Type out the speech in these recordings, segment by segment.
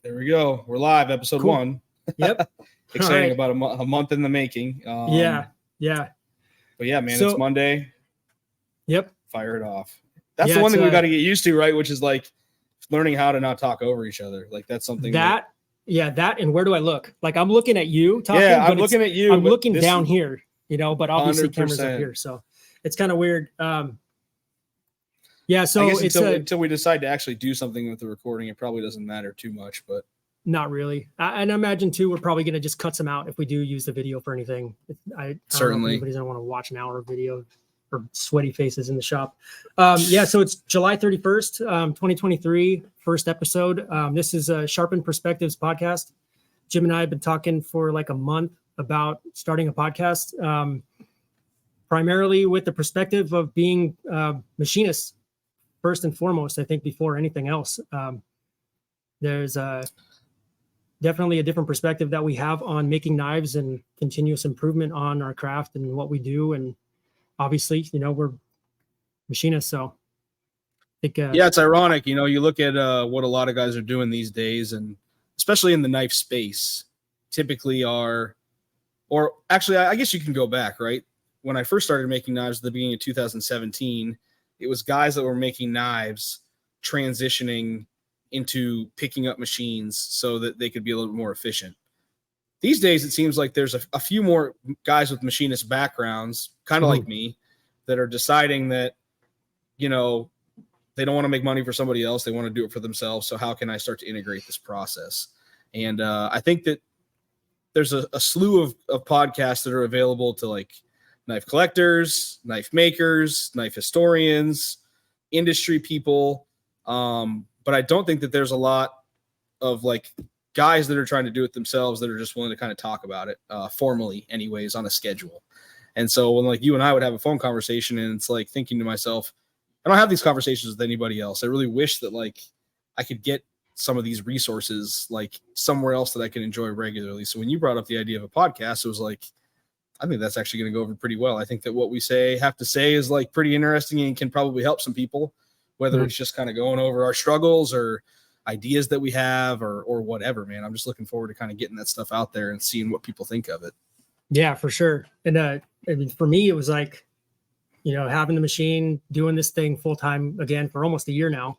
There we go. We're live, episode 1. Yep. Exciting. About a month in the making. Yeah. But yeah, man, it's Monday. Yep. Fire it off. That's the one thing we got to get used to, right? Which is like learning how to not talk over each other. Like that's something that. And where do I look? Like I'm looking at you talking. Yeah, I'm looking at you. I'm looking down here, but obviously 100%. Cameras up here. So it's kind of weird. Yeah. So it's until we decide to actually do something with the recording, it probably doesn't matter too much, but not really. And I imagine too, we're probably going to just cut some out if we do use the video for anything. I certainly nobody's going to want to watch an hour of video or sweaty faces in the shop. So it's July 31st, 2023, first episode. This is a Sharpened Perspectives podcast. Jim and I have been talking for like a month about starting a podcast, primarily with the perspective of being machinists first and foremost, I think, before anything else. There's definitely a different perspective that we have on making knives and continuous improvement on our craft and what we do. And obviously, we're machinists. So I think, it's ironic. You look at what a lot of guys are doing these days, and especially in the knife space, typically I guess you can go back, right? When I first started making knives at the beginning of 2017, it was guys that were making knives transitioning into picking up machines so that they could be a little bit more efficient. These days, it seems like there's a few more guys with machinist backgrounds, kind of like me, that are deciding that, they don't want to make money for somebody else. They want to do it for themselves. So how can I start to integrate this process? And I think that there's a slew of podcasts that are available to like knife collectors, knife makers, knife historians, industry people. But I don't think that there's a lot of like guys that are trying to do it themselves that are just willing to kind of talk about it formally anyways on a schedule. And so when like you and I would have a phone conversation, and it's like thinking to myself, I don't have these conversations with anybody else. I really wish that like I could get some of these resources like somewhere else that I can enjoy regularly. So when you brought up the idea of a podcast, it was like, I think that's actually going to go over pretty well. I think that what we have to say is like pretty interesting and can probably help some people, whether it's just kind of going over our struggles or ideas that we have or whatever, man. I'm just looking forward to kind of getting that stuff out there and seeing what people think of it. Yeah, for sure. And I mean, for me, it was like, having the machine, doing this thing full time again for almost a year now.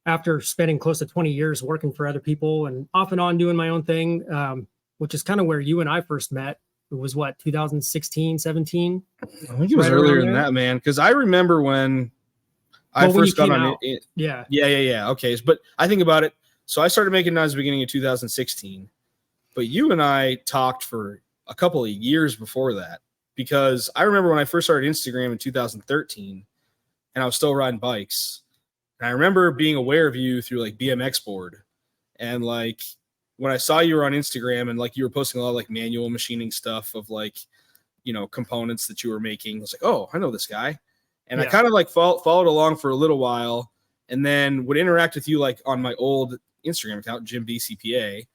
After spending close to 20 years working for other people and off and on doing my own thing, which is kind of where you and I first met. It was 2016, 17? I think it was earlier than that, man. Because I remember when I first got on it. Yeah. Okay. But I think about it. So I started making knives at the beginning of 2016. But you and I talked for a couple of years before that. Because I remember when I first started Instagram in 2013, and I was still riding bikes. And I remember being aware of you through like BMX board. And like when I saw you were on Instagram and like you were posting a lot of like manual machining stuff of like, components that you were making, I was like, oh, I know this guy. And I kind of like followed along for a little while, and then would interact with you like on my old Instagram account, Jim BCPA,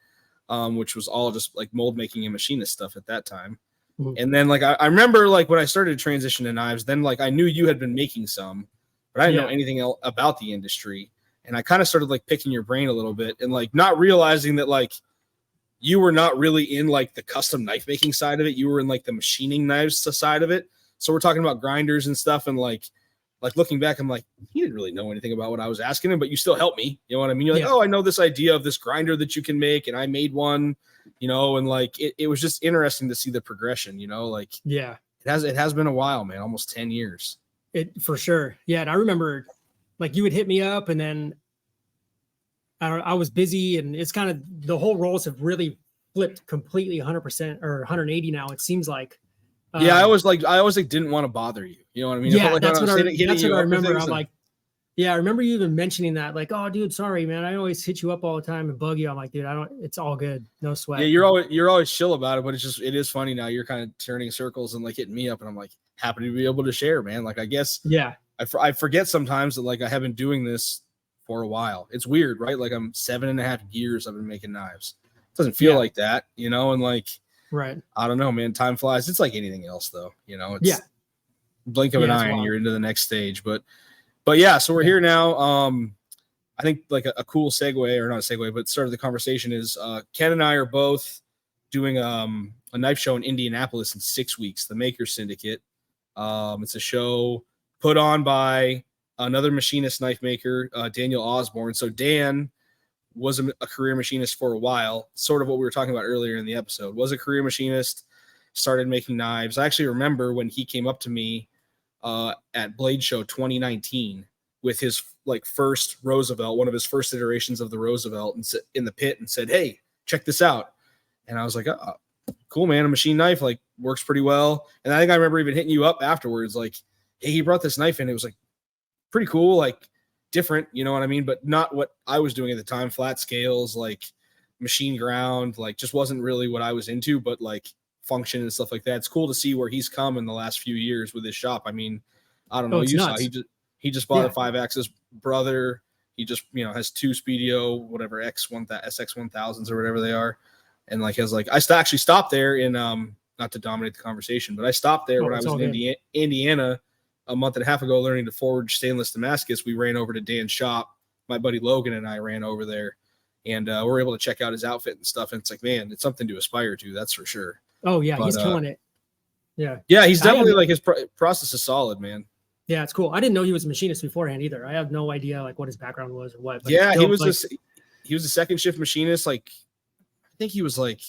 which was all just like mold making and machinist stuff at that time. Mm-hmm. And then like I remember like when I started to transition to knives, then like I knew you had been making some, but I didn't know anything else about the industry. And I kind of started like picking your brain a little bit and like not realizing that like you were not really in like the custom knife making side of it. You were in like the machining knives side of it. So we're talking about grinders and stuff. And like looking back, I'm like, he didn't really know anything about what I was asking him, but you still helped me. You know what I mean? You're like, oh, I know this idea of this grinder that you can make. And I made one, and like, it was just interesting to see the progression, like, it has been a while, man, almost 10 years. It for sure. Yeah. And I remember like you would hit me up and then I was busy, and it's kind of the whole roles have really flipped completely 100% or 180 now. It seems like. I always didn't want to bother you. You know what I mean? Yeah, that's what I remember. I'm like, I remember you even mentioning that, like, oh, dude, sorry, man. I always hit you up all the time and bug you. I'm like, dude, it's all good. No sweat. Yeah, you're always chill about it, but it is funny now. You're kind of turning circles and like hitting me up, and I'm like, happy to be able to share, man. Like, I guess, I forget sometimes that like I have been doing this for a while. It's weird, right? Like I'm 7.5 years I've been making knives. It doesn't feel like that, and like, right. I don't know, man. Time flies. It's like anything else though, it's blink of an eye and you're into the next stage. But yeah, so we're here now. I think like a cool segue, or not a segue, but started the conversation is Ken and I are both doing a knife show in Indianapolis in 6 weeks, the Maker Syndicate. It's a show put on by another machinist knife maker, Daniel Osborne. So Dan was a career machinist for a while, sort of what we were talking about earlier in the episode, was a career machinist, started making knives. I actually remember when he came up to me at Blade Show 2019 with his like first Roosevelt, one of his first iterations of the Roosevelt, and in the pit and said, "Hey, check this out." And I was like, "Oh, cool, man. A machine knife like works pretty well." And I think I remember even hitting you up afterwards, like, "Hey, he brought this knife in. It was like pretty cool, like different, you know what I mean? But not what I was doing at the time. Flat scales, like machine ground, like just wasn't really what I was into, but like function and stuff like that. It's cool to see where he's come in the last few years with his shop. I mean, I don't know. You saw he just bought a 5-axis brother. He just, you know, has 2 Speedio, whatever, SX1000s or whatever they are. And like has like I actually stopped there in not to dominate the conversation, but I stopped there when I was in Indiana a month and a half ago learning to forge stainless Damascus. We ran over to Dan's shop. My buddy Logan and I ran over there, and we're able to check out his outfit and stuff. And it's like, man, it's something to aspire to. That's for sure. Oh yeah, he's killing it. Yeah, he's definitely like his process is solid, man. Yeah, it's cool. I didn't know he was a machinist beforehand either. I have no idea like what his background was or what. But yeah, he was he was a second shift machinist. Like I think he was like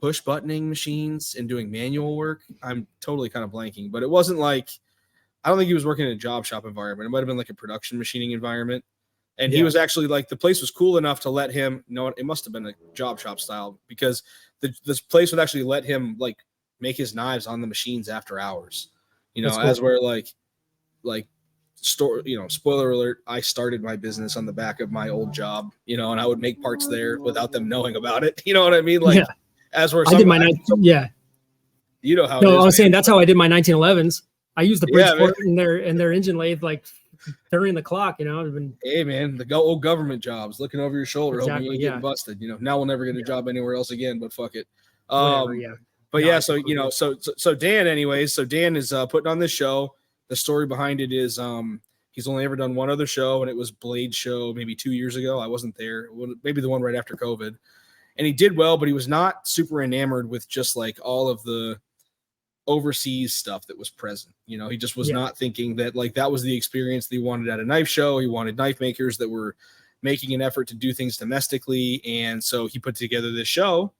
push buttoning machines and doing manual work. I'm totally kind of blanking, but it wasn't like, I don't think he was working in a job shop environment. It might've been like a production machining environment. And he was actually like, the place was cool enough to let him know it must've been a job shop style, because this place would actually let him like make his knives on the machines after hours, you know, cool. As where like store, you know, spoiler alert, I started my business on the back of my old job, you know, and I would make parts there without them knowing about it. You know what I mean? Like as where I did my you know how no, it is, I was saying that's how I did my 1911s. I used the Bridgeport in their engine lathe like during the clock, you know. Hey man, the old government jobs, looking over your shoulder, hoping you ain't getting busted. You know, now we'll never get a job anywhere else again, but fuck it. Whatever, But no, so you know, so Dan, anyways, so Dan is putting on this show. The story behind it is he's only ever done one other show, and it was Blade Show maybe 2 years ago. I wasn't there, maybe the one right after COVID, and he did well, but he was not super enamored with just like all of the overseas stuff that was present. You know, he just was not thinking that like that was the experience that he wanted at a knife show. He wanted knife makers that were making an effort to do things domestically, and so he put together this show,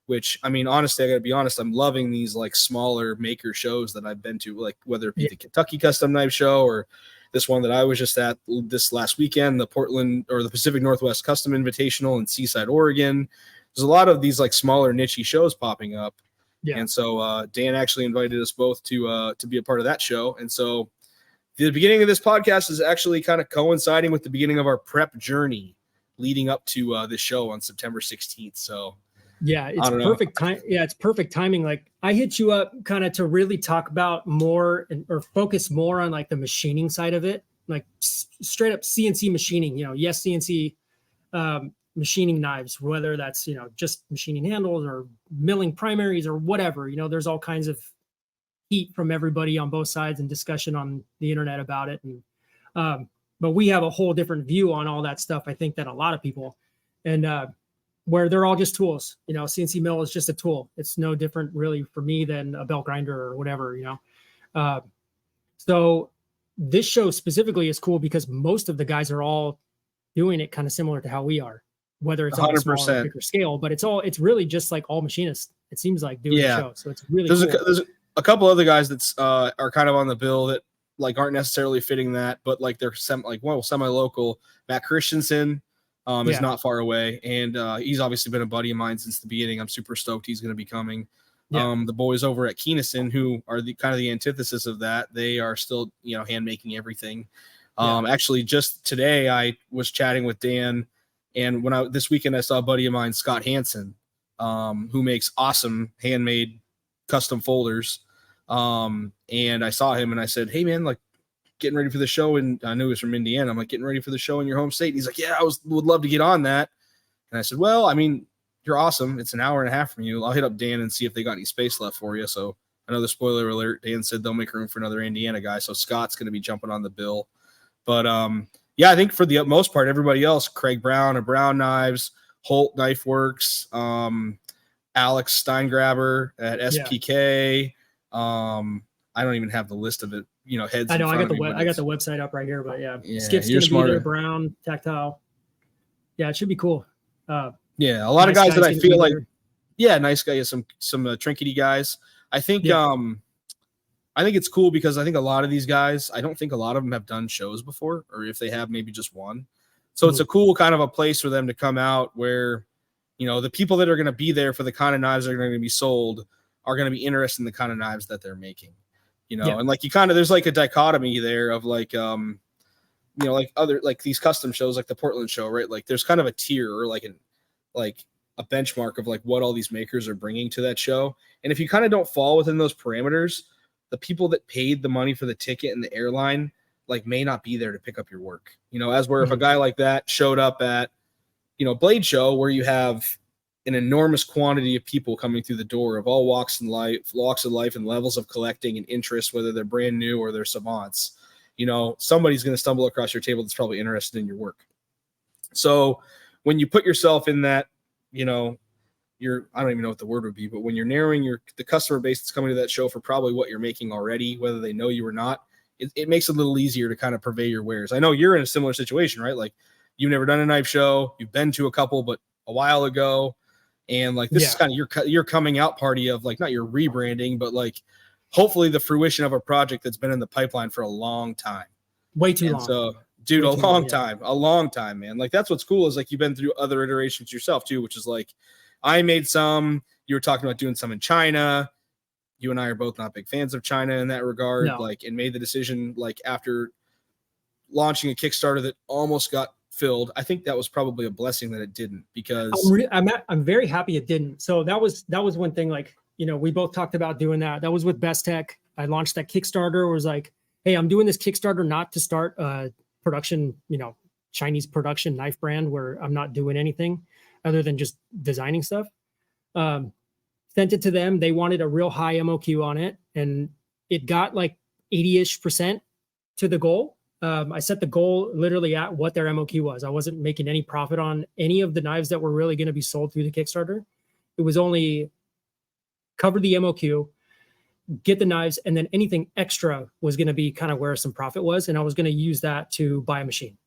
which, I mean, honestly, I gotta be honest, I'm loving these like smaller maker shows that I've been to, like whether it be the Kentucky Custom Knife Show or this one that I was just at this last weekend, the Portland or the Pacific Northwest Custom Invitational in Seaside, Oregon. There's a lot of these like smaller niche shows popping up. Yeah. And so Dan actually invited us both to be a part of that show. And so the beginning of this podcast is actually kind of coinciding with the beginning of our prep journey leading up to this show on September 16th. So yeah, it's perfect time. Yeah, it's perfect timing. Like I hit you up kind of to really talk about more or focus more on like the machining side of it, like straight up CNC machining, you know, yes, CNC machining knives, whether that's, you know, just machining handles or milling primaries or whatever, you know, there's all kinds of heat from everybody on both sides and discussion on the internet about it. And, but we have a whole different view on all that stuff, I think, than a lot of people. And, where they're all just tools, you know, CNC mill is just a tool. It's no different really for me than a belt grinder or whatever, you know? So this show specifically is cool because most of the guys are all doing it kind of similar to how we are, whether it's on a smaller or bigger scale, but it's really just like all machinists, it seems like, doing the show. So it's really cool. There's a couple other guys that's are kind of on the bill that like aren't necessarily fitting that, but like they're semi-local. Matt Christensen is not far away, and he's obviously been a buddy of mine since the beginning. I'm super stoked he's going to be coming. The boys over at Keenison, who are the kind of the antithesis of that, they are still, you know, hand making everything. Actually, just today I was chatting with Dan, and this weekend I saw a buddy of mine, Scott Hansen, who makes awesome handmade custom folders. And I saw him and I said, "Hey man, like, getting ready for the show," and I knew he was from Indiana. I'm like, "Getting ready for the show in your home state?" And he's like, "Yeah, would love to get on that." And I said, "Well, I mean, you're awesome. It's an hour and a half from you. I'll hit up Dan and see if they got any space left for you." So another spoiler alert, Dan said they'll make room for another Indiana guy. So Scott's going to be jumping on the bill. But yeah, I think for the most part, everybody else, Craig Brown of Brown Knives, Holt Knife Works, Alex Steingraber at SPK. I don't even have the list of it, heads I in know front of me. I got the website up right here, but yeah, Skip's you're gonna be smarter. there. Brown, Tactile. Yeah, it should be cool. Yeah, a lot of guys that I feel like, nice guy, some trinkety guys. I think I think it's cool because I think a lot of these guys, I don't think a lot of them have done shows before, or if they have, maybe just one. So it's a cool kind of a place for them to come out where, the people that are going to be there for the kind of knives that are going to be sold are going to be interested in the kind of knives that they're making, and like there's like a dichotomy there of like, like other, like these custom shows, like the Portland show, right? Like there's kind of a tier or like a benchmark of like what all these makers are bringing to that show. And if you kind of don't fall within those parameters, the people that paid the money for the ticket and the airline, like may not be there to pick up your work, as where if a guy like that showed up at, Blade Show where you have an enormous quantity of people coming through the door of all walks of life and levels of collecting and interest, whether they're brand new or they're savants, somebody's going to stumble across your table that's probably interested in your work. So when you put yourself in that, I don't even know what the word would be, but when you're narrowing the customer base that's coming to that show for probably what you're making already, whether they know you or not, it makes it a little easier to kind of purvey your wares. I know you're in a similar situation, right? Like you've never done a knife show, you've been to a couple, but a while ago. And like, this is kind of your coming out party of like, not your rebranding, but like hopefully the fruition of a project that's been in the pipeline for a long time. Way too long. So dude, a long time, man. Like that's what's cool is like, you've been through other iterations yourself too, which is like, I made some, you were talking about doing some in China. You and I are both not big fans of China in that regard, and made the decision, like after launching a Kickstarter that almost got filled. I think that was probably a blessing that it didn't, because I'm very happy it didn't. So that was one thing, like, we both talked about doing that. That was with Best Tech. I launched that Kickstarter, was like, hey, I'm doing this Kickstarter not to start a production, Chinese production knife brand where I'm not doing anything other than just designing stuff. Sent it to them. They wanted a real high MOQ on it, and it got like 80-ish% to the goal. I set the goal literally at what their MOQ was. I wasn't making any profit on any of the knives that were really going to be sold through the Kickstarter. It was only cover the MOQ, get the knives, and then anything extra was going to be kind of where some profit was, and I was going to use that to buy a machine.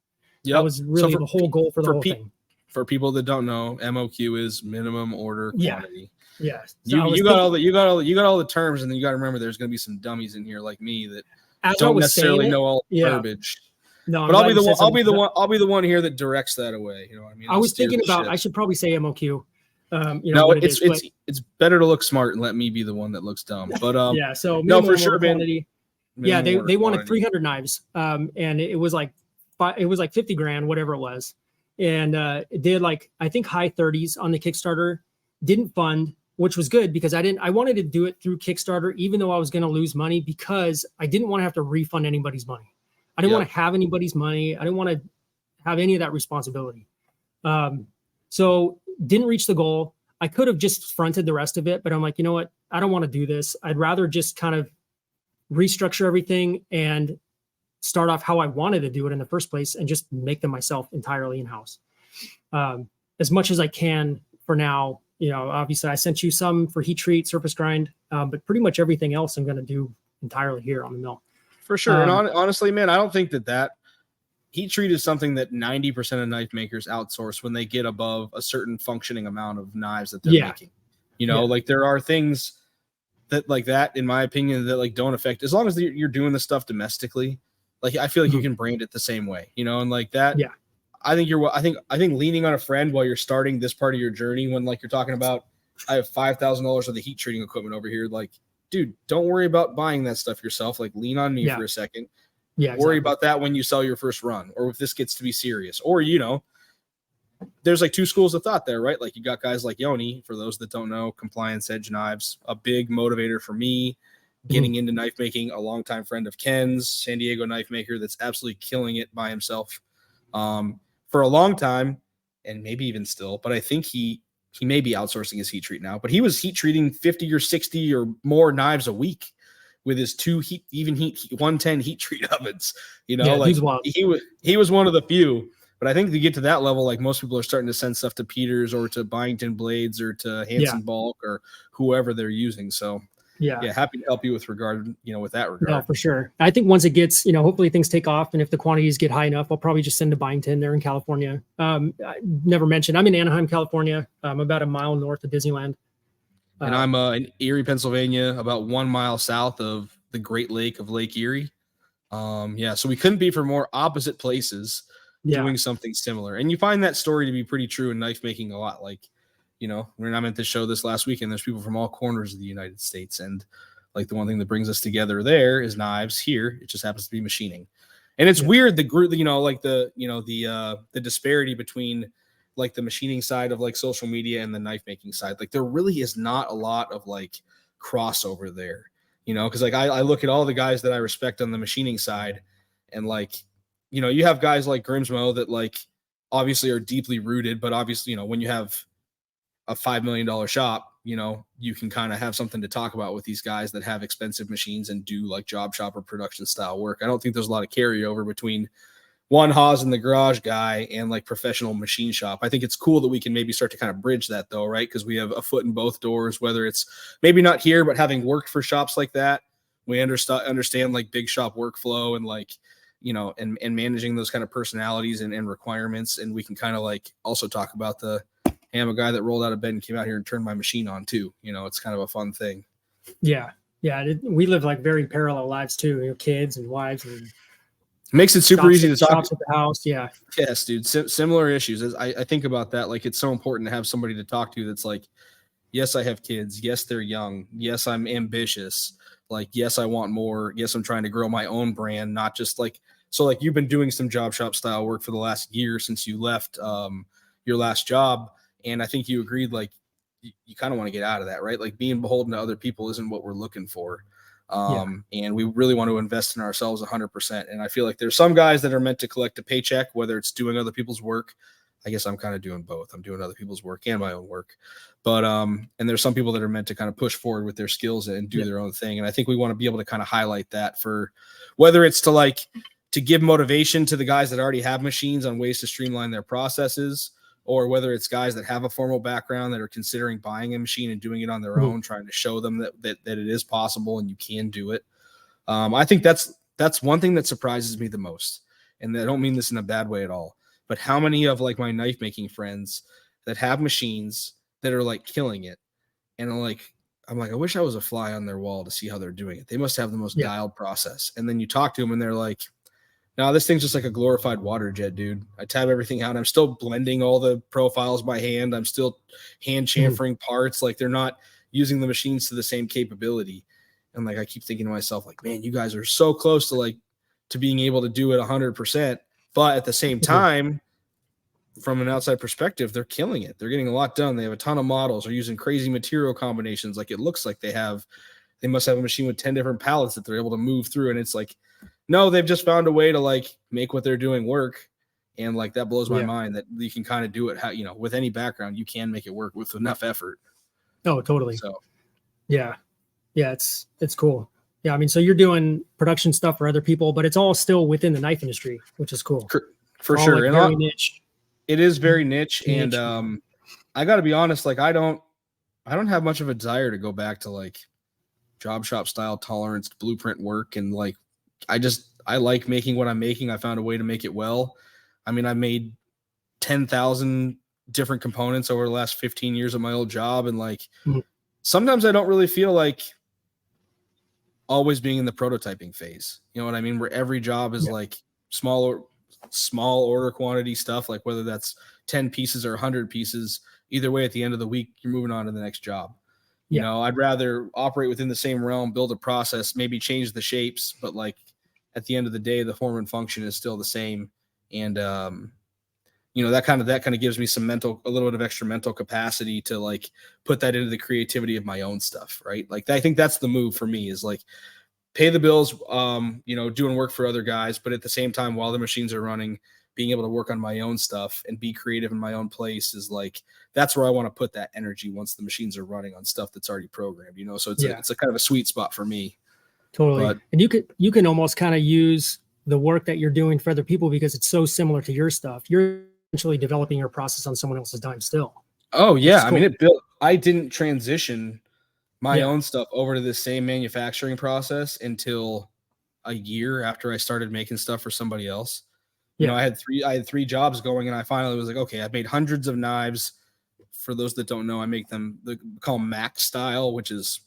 That was really the whole goal for the whole thing. For people that don't know, MOQ is minimum order quantity. Yeah. So you got all the terms, and then you got to remember there's going to be some dummies in here like me that don't necessarily know all the verbiage. No, but I'll be the one here that directs that away. You know what I mean? I was thinking about, I should probably say MOQ. No, it's better to look smart and let me be the one that looks dumb. But yeah, so no, for sure, man. Yeah, they wanted 300 knives, and it was like $50,000, whatever it was, and it did like, I think, high 30s on the Kickstarter. Didn't fund, which was good because I wanted to do it through Kickstarter, even though I was going to lose money, because I didn't want to have to refund anybody's money. I didn't want to have anybody's money. I didn't want to have any of that responsibility. So didn't reach the goal. I could have just fronted the rest of it, but I'm like, you know what? I don't want to do this. I'd rather just kind of restructure everything and start off how I wanted to do it in the first place and just make them myself entirely in-house. As much as I can for now. Obviously I sent you some for heat treat, surface grind, but pretty much everything else I'm going to do entirely here on the mill. For sure. And honestly, man, I don't think that heat treat is something that 90% of knife makers outsource when they get above a certain functioning amount of knives that they're making. Like there are things that like that, in my opinion, that like don't affect, as long as you're doing the stuff domestically. Like I feel like you can brand it the same way, and like that. Yeah. I think leaning on a friend while you're starting this part of your journey, when like you're talking about, I have $5,000 of the heat treating equipment over here. Like, dude, don't worry about buying that stuff yourself. Like lean on me for a second. Yeah. Worry about that when you sell your first run, or if this gets to be serious, or, there's like two schools of thought there, right? Like you got guys like Yoni, for those that don't know, Compliance Edge Knives, a big motivator for me getting into knife making, a longtime friend of Ken's, San Diego knife maker that's absolutely killing it by himself. For a long time, and maybe even still, but I think he may be outsourcing his heat treat now, but he was heat treating 50 or 60 or more knives a week with his 110 heat treat ovens. You know, Yeah, like dude's wild. he was one of the few. But I think to get to that level, like most people are starting to send stuff to Peters or to Byington Blades or to Hanson Bulk or whoever they're using. So Yeah. happy to help you with with that regard. No, for sure. I think once it gets, hopefully things take off, and if the quantities get high enough, I'll probably just send to Byington there in California. I never mentioned, I'm in Anaheim, California. I'm about a mile north of Disneyland. And I'm in Erie, Pennsylvania, about 1 mile south of the Great Lake of Lake Erie. So we couldn't be for more opposite places doing something similar. And you find that story to be pretty true in knife making a lot. Like, when I'm at this show this last weekend, there's people from all corners of the United States. And like the one thing that brings us together there is knives. Here, it just happens to be machining. And it's weird, the group, the disparity between like the machining side of like social media and the knife making side. Like there really is not a lot of like crossover there, because like I look at all the guys that I respect on the machining side, and like, you have guys like Grimsmo that like obviously are deeply rooted, but obviously, when you have a $5 million shop, you can kind of have something to talk about with these guys that have expensive machines and do like job shop or production style work. I don't think there's a lot of carryover between one Haas in the garage guy and like professional machine shop. I think it's cool that we can maybe start to kind of bridge that though, right? Because we have a foot in both doors, whether it's maybe not here, but having worked for shops like that, we understand like big shop workflow and like, and managing those kind of personalities and requirements. And we can kind of like also talk about hey, I'm a guy that rolled out of bed and came out here and turned my machine on too. It's kind of a fun thing. Yeah. Yeah. We live like very parallel lives too, kids and wives, and makes it super easy to talk. Shops at the house. Yeah. Yes, dude. Similar issues. As I think about that, like it's so important to have somebody to talk to that's like, yes, I have kids. Yes, they're young. Yes, I'm ambitious. Like, yes, I want more. Yes, I'm trying to grow my own brand, not just like, so like you've been doing some job shop style work for the last year since you left your last job. And I think you agreed, like, you kind of want to get out of that, right? Like being beholden to other people isn't what we're looking for. And we really want to invest in ourselves 100%. And I feel like there's some guys that are meant to collect a paycheck, whether it's doing other people's work. I guess I'm kind of doing both. I'm doing other people's work and my own work. But, and there's some people that are meant to kind of push forward with their skills and do their own thing. And I think we want to be able to kind of highlight that for whether it's to give motivation to the guys that already have machines on ways to streamline their processes, or whether it's guys that have a formal background that are considering buying a machine and doing it on their own, trying to show them that it is possible and you can do it. I think that's one thing that surprises me the most. And I don't mean this in a bad way at all, but how many of like my knife making friends that have machines that are like killing it. And I'm like, I wish I was a fly on their wall to see how they're doing it. They must have the most dialed process. And then you talk to them and they're like, no, this thing's just like a glorified water jet, dude. I tab everything out. I'm still blending all the profiles by hand. I'm still hand chamfering parts. Like they're not using the machines to the same capability. And like, I keep thinking to myself, like, man, you guys are so close to being able to do it 100%. But at the same time, from an outside perspective, they're killing it. They're getting a lot done. They have a ton of models. They're using crazy material combinations. Like it looks like they must have a machine with 10 different pallets that they're able to move through. And it's like, no, they've just found a way to like make what they're doing work. And like, that blows my mind that you can kind of do it how, with any background, you can make it work with enough effort. Oh, totally. So, yeah. It's cool. Yeah. I mean, so you're doing production stuff for other people, but it's all still within the knife industry, which is cool. For sure. Like and very niche. It is very niche. And I got to be honest, like I don't have much of a desire to go back to like job shop style tolerance, blueprint work. And like, I like making what I'm making. I found a way to make it well. I mean, I made 10,000 different components over the last 15 years of my old job. And like, sometimes I don't really feel like always being in the prototyping phase. You know what I mean? Where every job is like small order quantity stuff, like whether that's 10 pieces or 100 pieces, either way, at the end of the week, you're moving on to the next job. You know, I'd rather operate within the same realm, build a process, maybe change the shapes, but like at the end of the day, the form and function is still the same. And, that kind of gives me a little bit of extra mental capacity to like put that into the creativity of my own stuff. Right. Like, I think that's the move for me is like pay the bills, doing work for other guys, but at the same time, while the machines are running, being able to work on my own stuff and be creative in my own place is like, that's where I want to put that energy once the machines are running on stuff that's already programmed, so it's a kind of a sweet spot for me. Totally. But And you can almost kind of use the work that you're doing for other people because it's so similar to your stuff. You're essentially developing your process on someone else's dime still. oh Which yeah, is I cool. mean I didn't transition my Yeah. own stuff over to this same manufacturing process until a year after I started making stuff for somebody else. You know, Yeah. I had three jobs going, and I finally was like, okay, I've made hundreds of knives. For those that don't know, I make them, they call them Mac style, which is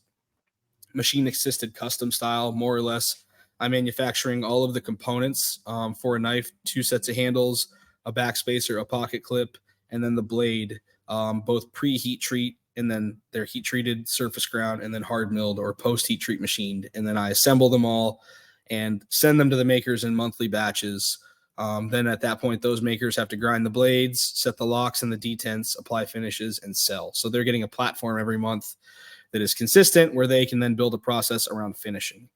machine assisted custom style, more or less. I'm manufacturing all of the components for a knife, two sets of handles, a backspacer, a pocket clip, and then the blade, both pre-heat treat, and then they're heat treated, surface ground, and then hard milled or post heat treat machined. And then I assemble them all and send them to the makers in monthly batches. Then at that point, those makers have to grind the blades, set the locks and the detents, apply finishes, and sell. So they're getting a platform every month that is consistent where they can then build a process around finishing.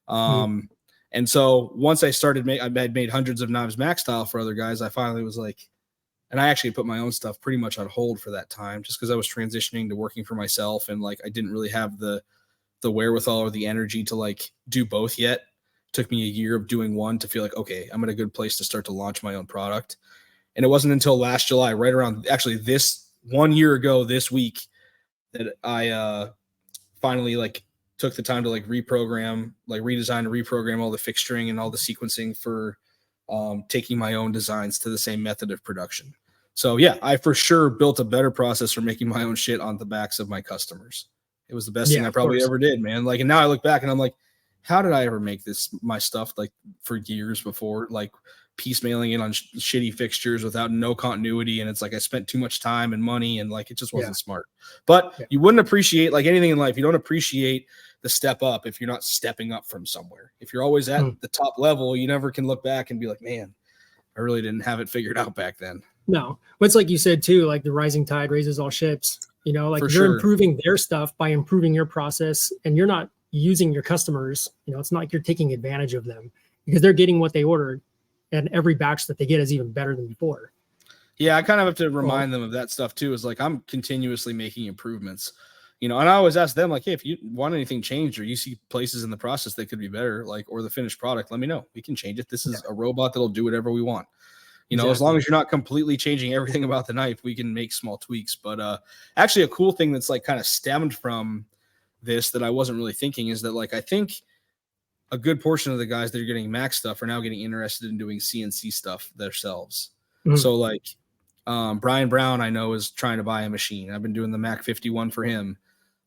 And so once I started, I had made hundreds of knives Mac style for other guys. I finally was like, and I actually put my own stuff pretty much on hold for that time, just because I was transitioning to working for myself. And like, I didn't really have the wherewithal or the energy to like do both yet. It took me a year of doing one to feel like, okay, I'm in a good place to start to launch my own product. And it wasn't until last July, right around actually this 1 year ago, this week, that I finally like took the time to like redesign and reprogram all the fixturing and all the sequencing for taking my own designs to the same method of production. So yeah, I for sure built a better process for making my own shit on the backs of my customers. It was the best thing I probably ever did, man. Like, and now I look back and I'm like, how did I ever make my stuff like for years before, like piecemealing it on shitty fixtures without no continuity? And it's like I spent too much time and money, and like it just wasn't smart. But you wouldn't appreciate, like anything in life, you don't appreciate the step up if you're not stepping up from somewhere. If you're always at the top level, you never can look back and be like, man, I really didn't have it figured out back then. No, but it's like you said too, like the rising tide raises all ships. You know, like they're improving their stuff by improving your process, and you're not using your customers. You know, it's not like you're taking advantage of them because they're getting what they ordered, and every batch that they get is even better than before. Yeah, I kind of have to remind them of that stuff too. Is like I'm continuously making improvements, you know. And I always ask them like, hey, if you want anything changed or you see places in the process that could be better, like or the finished product, let me know. We can change it. This is a robot that'll do whatever we want. You know, as long as you're not completely changing everything about the knife, we can make small tweaks. But actually, a cool thing that's like kind of stemmed from this that I wasn't really thinking is that like I think a good portion of the guys that are getting Mac stuff are now getting interested in doing CNC stuff themselves. So like Brian Brown, I know, is trying to buy a machine. I've been doing the Mac 51 for him.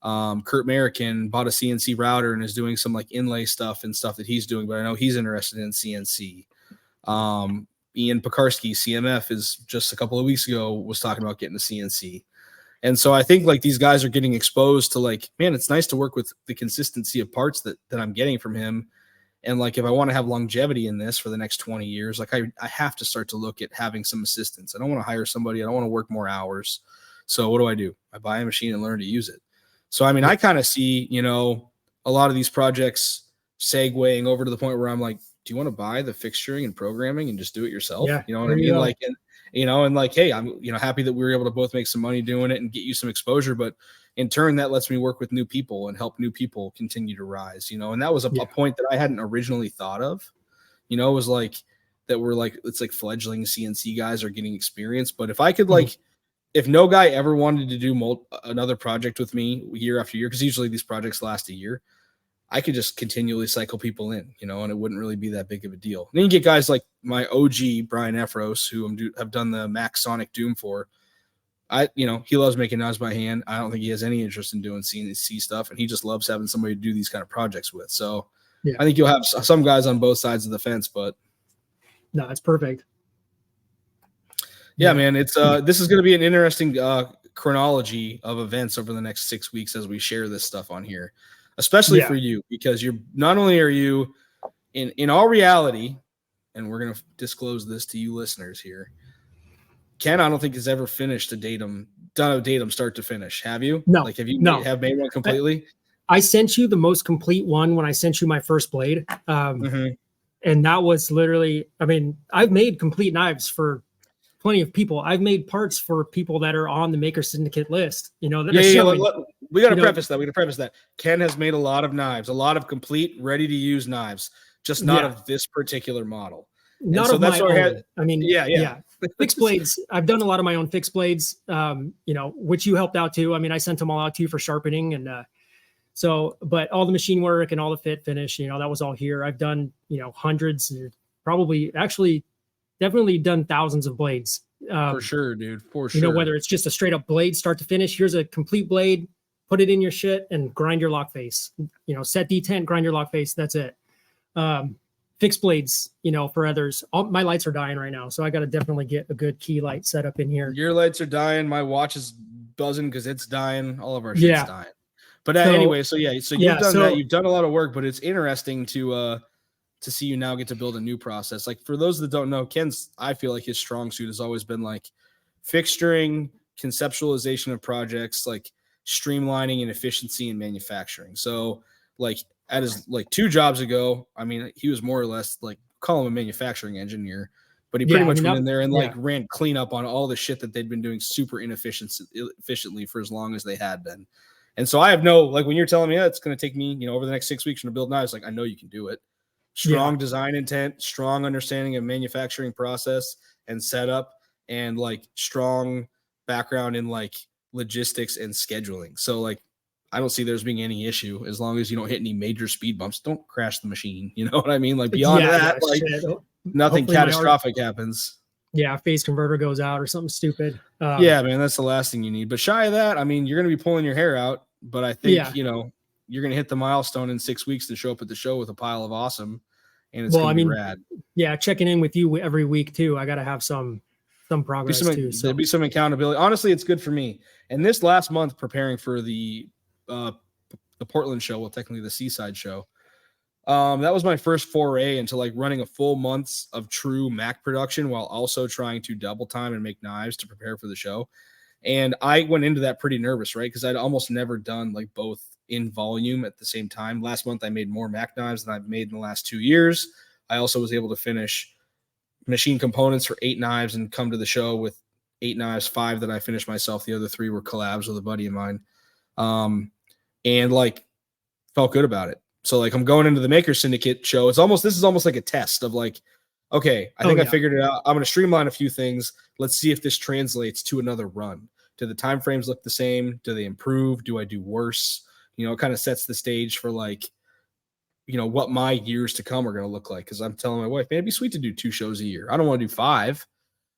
Kurt American bought a CNC router and is doing some like inlay stuff and stuff that he's doing, but I know he's interested in CNC. Ian Pekarsky, CMF, is just a couple of weeks ago was talking about getting a CNC. And so I think like these guys are getting exposed to like, man, it's nice to work with the consistency of parts that I'm getting from him. And like, if I want to have longevity in this for the next 20 years, like I have to start to look at having some assistance. I don't want to hire somebody. I don't want to work more hours. So what do? I buy a machine and learn to use it. So, I mean, I kind of see, you know, a lot of these projects segueing over to the point where I'm like, do you want to buy the fixturing and programming and just do it yourself? Yeah, you know what I mean? Like, and, you know, and like, hey, I'm, you know, happy that we were able to both make some money doing it and get you some exposure, but in turn, that lets me work with new people and help new people continue to rise, you know? And that was a point that I hadn't originally thought of, you know, it was like that we're like, it's like fledgling CNC guys are getting experience. But if I could like, if no guy ever wanted to do another project with me year after year, because usually these projects last a year, I could just continually cycle people in, you know, and it wouldn't really be that big of a deal. And then you get guys like my OG Brian Efros, who have done the Mac Sonic Doom for. You know, he loves making knives by hand. I don't think he has any interest in doing CNC stuff, and he just loves having somebody to do these kind of projects with. So I think you'll have some guys on both sides of the fence, but no, it's perfect. Yeah, man, it's this is going to be an interesting chronology of events over the next 6 weeks as we share this stuff on here, especially for you, because you're not only are you in all reality, and we're going to disclose this to you listeners here. Ken, I don't think has ever finished done a datum start to finish. Have you? No. Like, have you have made one completely? I sent you the most complete one when I sent you my first blade. And that was literally, I mean, I've made complete knives for plenty of people. I've made parts for people that are on the Maker Syndicate list, you know, that We got to preface that. We got to preface that Ken has made a lot of knives, a lot of complete, ready-to-use knives, just not of this particular model. Not so of that's my own. I mean, yeah. Fixed blades. I've done a lot of my own fixed blades, which you helped out too. I mean, I sent them all out to you for sharpening. And but all the machine work and all the fit finish, that was all here. I've done, hundreds, definitely done thousands of blades. For sure, dude. For sure. Whether it's just a straight up blade, start to finish, here's a complete blade, put it in your shit and grind your lock face, set detent, grind your lock face. That's it. Fixed blades, for others. My lights are dying right now, so I got to definitely get a good key light set up in here. Your lights are dying. My watch is buzzing because it's dying. All of our shit's dying. But anyway, so you've done that. You've done a lot of work, but it's interesting to see you now get to build a new process. Like for those that don't know, Ken's, I feel like his strong suit has always been like fixturing, conceptualization of projects, like streamlining and efficiency in manufacturing. So like at his 2 jobs ago, I mean, he was more or less like call him a manufacturing engineer, but he pretty much went in there and ran cleanup on all the shit that they'd been doing super efficiently for as long as they had been. And so I have when you're telling me it's going to take me, over the next 6 weeks to build knives, like I know you can do it. Strong design intent, strong understanding of manufacturing process and setup, and like strong background in like logistics and scheduling. So like I don't see there's being any issue as long as you don't hit any major speed bumps. Don't crash the machine. You know what I mean? Like beyond that, nothing catastrophic happens. Yeah, phase converter goes out or something stupid. Yeah, man, that's the last thing you need. But shy of that, I mean, you're going to be pulling your hair out. But I think, you're going to hit the milestone in 6 weeks to show up at the show with a pile of awesome. And it's going to be rad. Yeah, checking in with you every week, too. I got to have some progress, too. There'll be some accountability. Honestly, it's good for me. And this last month, preparing for the Portland show, well, technically the Seaside show, that was my first foray into like running a full month of true Mac production while also trying to double time and make knives to prepare for the show. And I went into that pretty nervous, right? Because I'd almost never done like both in volume at the same time. Last month, I made more Mac knives than I've made in the last 2 years. I also was able to finish machine components for 8 knives and come to the show with 8 knives, 5 that I finished myself. The other 3 were collabs with a buddy of mine. And like felt good about it. So like I'm going into the Maker Syndicate show. This is almost like a test of like, okay, I think I figured it out. I'm going to streamline a few things. Let's see if this translates to another run. Do the time frames look the same? Do they improve? Do I do worse? It kind of sets the stage for like, what my years to come are going to look like. Cause I'm telling my wife, man, it'd be sweet to do 2 shows a year. I don't want to do 5,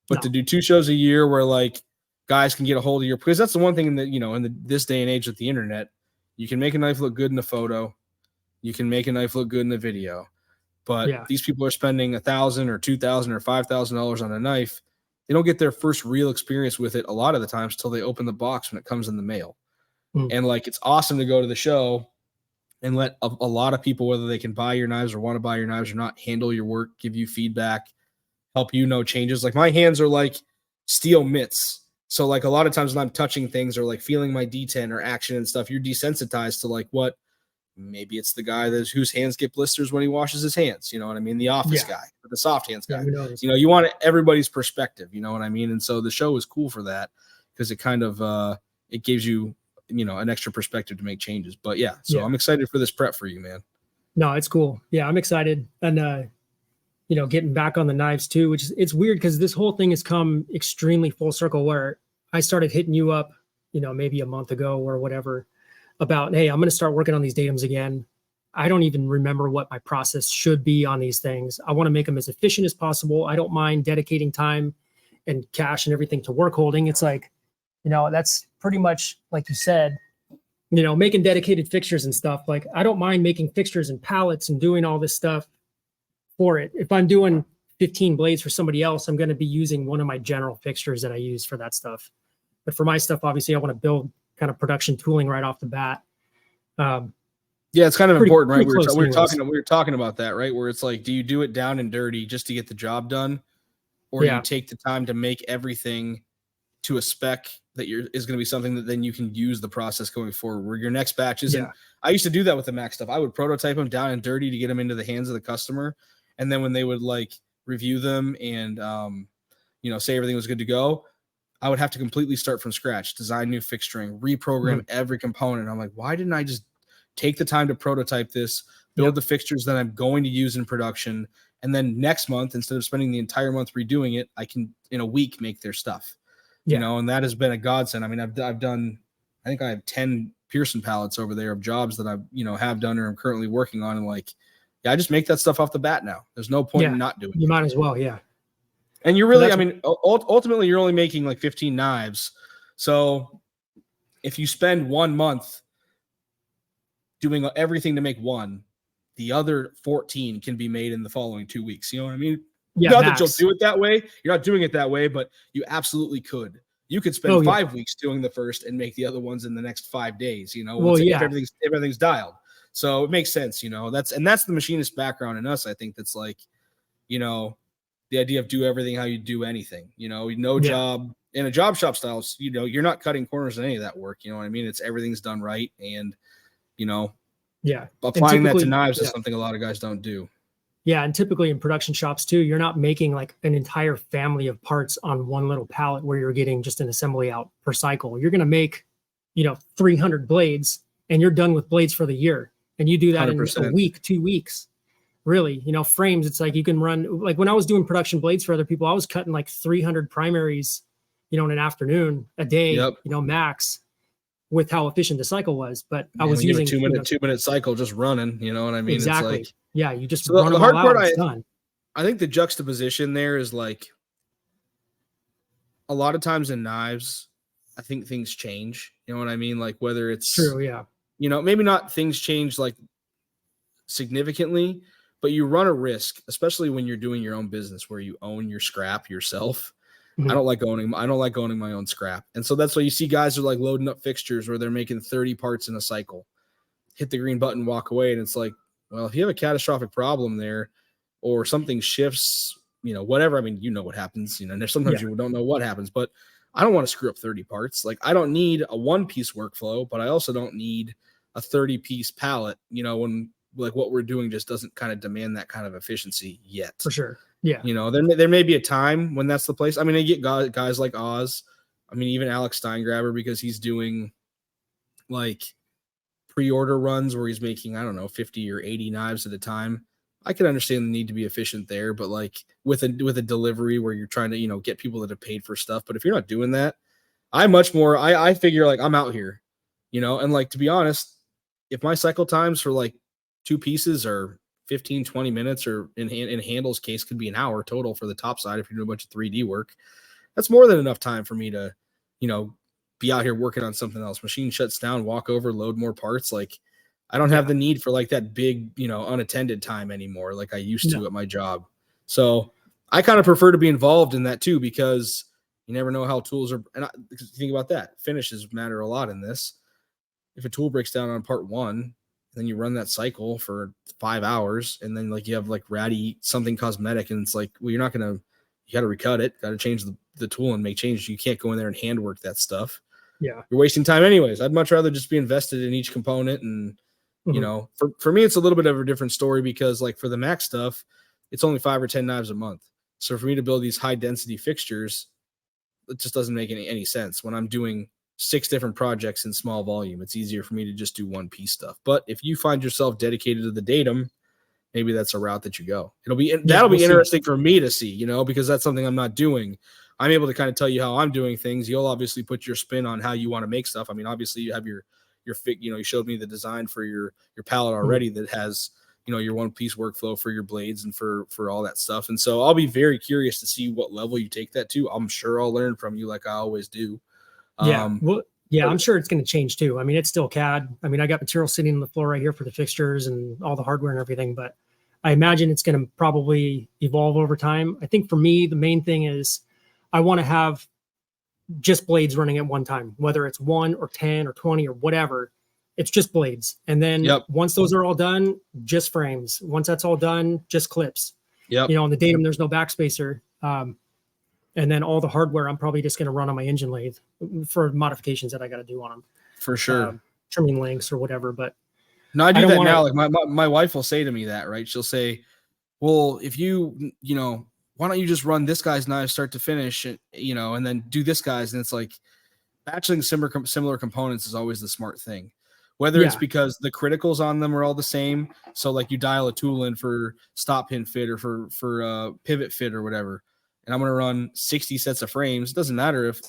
but to do 2 shows a year where like guys can get a hold of because that's the one thing in this day and age with the internet, you can make a knife look good in the photo. You can make a knife look good in the video, but these people are spending $1,000 or $2,000 or $5,000 on a knife. They don't get their first real experience with it a lot of the times till they open the box when it comes in the mail. And like, it's awesome to go to the show and let a lot of people, whether they can buy your knives or want to buy your knives or not, handle your work, give you feedback, help changes. Like my hands are like steel mitts. So like a lot of times when I'm touching things or like feeling my detent or action and stuff, you're desensitized to like what maybe it's the guy whose hands get blisters when he washes his hands. You know what I mean? The office guy, or the soft hands guy. You want everybody's perspective. You know what I mean? And so the show is cool for that because it kind of it gives you an extra perspective to make changes. But I'm excited for this prep for you, man. No, it's cool. Yeah, I'm excited. And getting back on the knives too, which is it's weird because this whole thing has come extremely full circle where I started hitting you up, maybe a month ago or whatever about, hey, I'm going to start working on these datums again. I don't even remember what my process should be on these things. I want to make them as efficient as possible. I don't mind dedicating time and cash and everything to work holding. It's like, that's pretty much like you said, making dedicated fixtures and stuff. Like I don't mind making fixtures and pallets and doing all this stuff for it. If I'm doing 15 blades for somebody else, I'm going to be using one of my general fixtures that I use for that stuff. But for my stuff, obviously I want to build kind of production tooling right off the bat. It's kind of important, right? We were talking about that, right? Where it's like, do you do it down and dirty just to get the job done? Or do you take the time to make everything to a spec that is going to be something that then you can use the process going forward where your next batch isn't. I used to do that with the Mac stuff. I would prototype them down and dirty to get them into the hands of the customer. And then when they would like review them and, say everything was good to go, I would have to completely start from scratch, design new fixturing, reprogram every component. I'm like, why didn't I just take the time to prototype this, build the fixtures that I'm going to use in production, and then next month, instead of spending the entire month redoing it, I can in a week make their stuff. You know, and that has been a godsend. I mean, I've done, I think I have 10 Pearson pallets over there of jobs that I've, you know, have done or I'm currently working on. And like, I just make that stuff off the bat now. There's no point in not doing it. You might as well. Yeah. And you're really, I mean, ultimately you're only making like 15 knives. So if you spend 1 month doing everything to make one, the other 14 can be made in the following 2 weeks. You know what I mean? Yeah, not that you'll do it that way. You're not doing it that way, but you absolutely could. You could spend 5 weeks doing the first and make the other ones in the next 5 days, you know, if everything's dialed. So it makes sense, you know, that's the machinist background in us. I think that's like, you know, the idea of do everything how you do anything, you know, job in a job shop style, you know, you're not cutting corners in any of that work. You know what I mean? It's everything's done right. And, you know, applying that to knives is something a lot of guys don't do. Yeah. And typically in production shops too, you're not making like an entire family of parts on one little pallet where you're getting just an assembly out per cycle. You're going to make, you know, 300 blades and you're done with blades for the year. And you do that 100%. In a week, 2 weeks. Really, you know, frames, it's like you can run, like when I was doing production blades for other people, I was cutting like 300 primaries, you know, in an afternoon, a day, you know, max, with how efficient the cycle was. But I was using a 2 minute cycle just running, you know what I mean? Exactly. It's like, you just run the hard part. I think the juxtaposition there is like a lot of times in knives, I think things change. You know what I mean? Like whether it's true, yeah. You know, maybe not things change like significantly, but you run a risk, especially when you're doing your own business where you own your scrap yourself. I don't like owning my own scrap. And so that's why you see guys are like loading up fixtures where they're making 30 parts in a cycle, hit the green button, walk away. And it's like, well, if you have a catastrophic problem there or something shifts, you know, whatever, I mean, you know what happens, you know, and sometimes you don't know what happens, but I don't want to screw up 30 parts. Like I don't need a 1-piece workflow, but I also don't need a 30-piece pallet, you know, when like what we're doing just doesn't kind of demand that kind of efficiency yet. For sure. Yeah. You know, there may be a time when that's the place. I mean, I get guys like Oz. I mean, even Alex Steingraber, because he's doing like pre-order runs where he's making, I don't know, 50 or 80 knives at a time. I can understand the need to be efficient there, but like with a delivery where you're trying to, you know, get people that have paid for stuff. But if you're not doing that, I figure like I'm out here, you know, and like, to be honest, if my cycle times for like 2 pieces are 15, 20 minutes, or in Handle's case could be an hour total for the top side if you're doing a bunch of 3D work, that's more than enough time for me to, you know, be out here working on something else. Machine shuts down, walk over, load more parts. Like I don't have the need for like that big, you know, unattended time anymore like I used to at my job. So I kind of prefer to be involved in that too, because you never know how tools are. And think about that. Finishes matter a lot in this. If a tool breaks down on part 1, then you run that cycle for 5 hours, and then like you have like ratty something cosmetic, and it's like, well, you got to recut it, got to change the tool and make changes. You can't go in there and handwork that stuff. Yeah. You're wasting time anyways. I'd much rather just be invested in each component. And, you know, for me, it's a little bit of a different story because like for the Mac stuff, it's only 5 or 10 knives a month. So for me to build these high density fixtures, it just doesn't make any sense. When I'm doing 6 different projects in small volume, it's easier for me to just do 1-piece stuff. But if you find yourself dedicated to the datum, maybe that's a route that you go. That'll be interesting for me to see, you know, because that's something I'm not doing. I'm able to kind of tell you how I'm doing things. You'll obviously put your spin on how you want to make stuff. I mean, obviously you have your you know, you showed me the design for your palette already that has, you know, your 1-piece workflow for your blades and for all that stuff. And so I'll be very curious to see what level you take that to. I'm sure I'll learn from you like I always do. I'm sure it's going to change too. I mean, it's still CAD. I mean, I got material sitting on the floor right here for the fixtures and all the hardware and everything, but I imagine it's going to probably evolve over time. I think for me, the main thing is I want to have just blades running at one time, whether it's 1 or 10 or 20 or whatever. It's just blades. And then once those are all done, just frames. Once that's all done, just clips. You know, on the datum, there's no backspacer. And then all the hardware, I'm probably just going to run on my engine lathe for modifications that I got to do on them. For sure. Trimming lengths or whatever. But no, I do that now. Like my wife will say to me that, right? She'll say, well, if you know, why don't you just run this guy's knife start to finish, and, you know, and then do this guy's. And it's like batching similar components is always the smart thing. Whether it's because the criticals on them are all the same. So like you dial a tool in for stop pin fit or for pivot fit or whatever. And I'm going to run 60 sets of frames. It doesn't matter if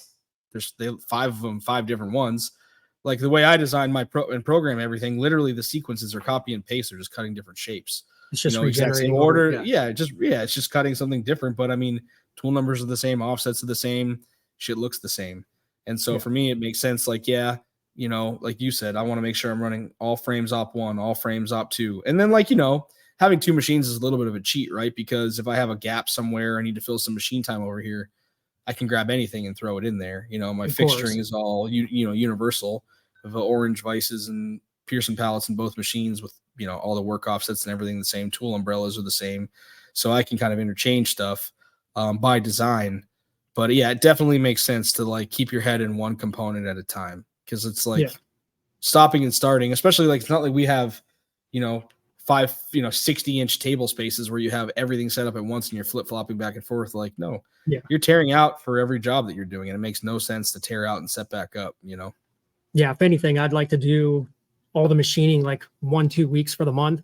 there's 5 of them, 5 different ones. Like the way I design my program everything, literally the sequences are copy and paste. They're just cutting different shapes. It's just exact same order. It's just cutting something different. But I mean, tool numbers are the same, offsets are the same, shit looks the same. And so for me, it makes sense. Like, you know, like you said, I want to make sure I'm running all frames op 1, all frames op 2. And then, like, you know, having 2 machines is a little bit of a cheat, right? Because if I have a gap somewhere, I need to fill some machine time over here, I can grab anything and throw it in there. You know, my fixturing is all, you know, universal, of orange vices and Pearson pallets in both machines with, you know, all the work offsets and everything the same. Tool umbrellas are the same. So I can kind of interchange stuff by design. But yeah, it definitely makes sense to like keep your head in one component at a time. Because it's like stopping and starting, especially like it's not like we have, you know, 60-inch table spaces where you have everything set up at once and you're flip-flopping back and forth. Like, no, you're tearing out for every job that you're doing. And it makes no sense to tear out and set back up, you know? Yeah. If anything, I'd like to do all the machining like 1-2 weeks for the month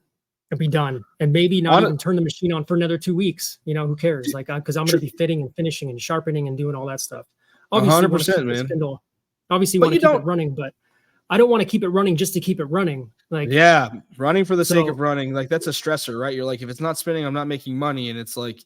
and be done. And maybe not even turn the machine on for another 2 weeks. You know, who cares? Like, because I'm going to be fitting and finishing and sharpening and doing all that stuff. Obviously, 100%, man. Spindle. Obviously, want to keep it running, but I don't want to keep it running just to keep it running. Like, running for the sake of running, like that's a stressor, right? You're like, if it's not spinning, I'm not making money. And it's like,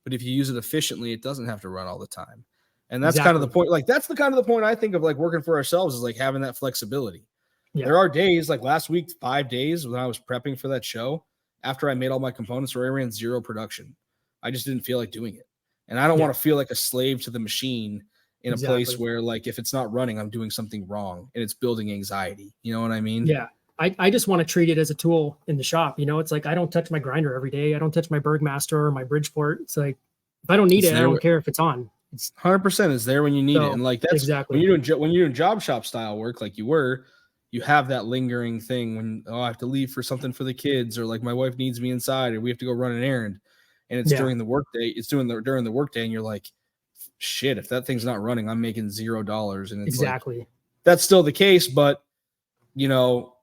but if you use it efficiently, it doesn't have to run all the time. And that's kind of the point. Like, that's the kind of the point I think of like working for ourselves is like having that flexibility. Yeah. There are days like last week, 5 days when I was prepping for that show, after I made all my components where I ran 0 production. I just didn't feel like doing it. And I don't want to feel like a slave to the machine in a place where, like, if it's not running, I'm doing something wrong and it's building anxiety. You know what I mean? Yeah. I just want to treat it as a tool in the shop. You know, it's like, I don't touch my grinder every day. I don't touch my Bergmaster or my Bridgeport. It's like, if I don't need it, I don't care if it's on. It's 100% is there when you need it. And like, that's when you're doing job shop style work, like you have that lingering thing when, I have to leave for something for the kids, or like my wife needs me inside and we have to go run an errand, and it's during the workday. It's during the workday. And you're like, shit, if that thing's not running, I'm making $0. And it's like, that's still the case, but you know,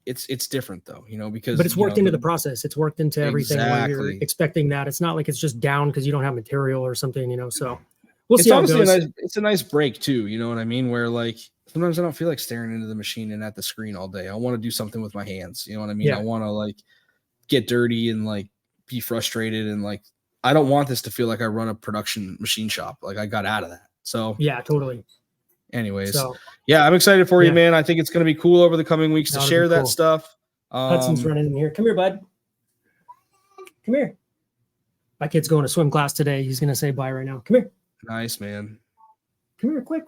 it's different though, you know, because it's worked into the process. It's worked into everything where you're expecting that. It's not like it's just down because you don't have material or something, you know. So we'll see how it goes. It's a nice break too, you know what I mean? Where like sometimes I don't feel like staring into the machine and at the screen all day. I want to do something with my hands. You know what I mean? I want to like get dirty and like be frustrated, and like I don't want this to feel like I run a production machine shop. Like I got out of that. So yeah, totally. Anyways, I'm excited for you, man. I think it's going to be cool over the coming weeks to share that stuff. Hudson's running in here. Come here, bud. Come here. My kid's going to swim class today. He's going to say bye right now. Come here. Nice, man. Come here, quick.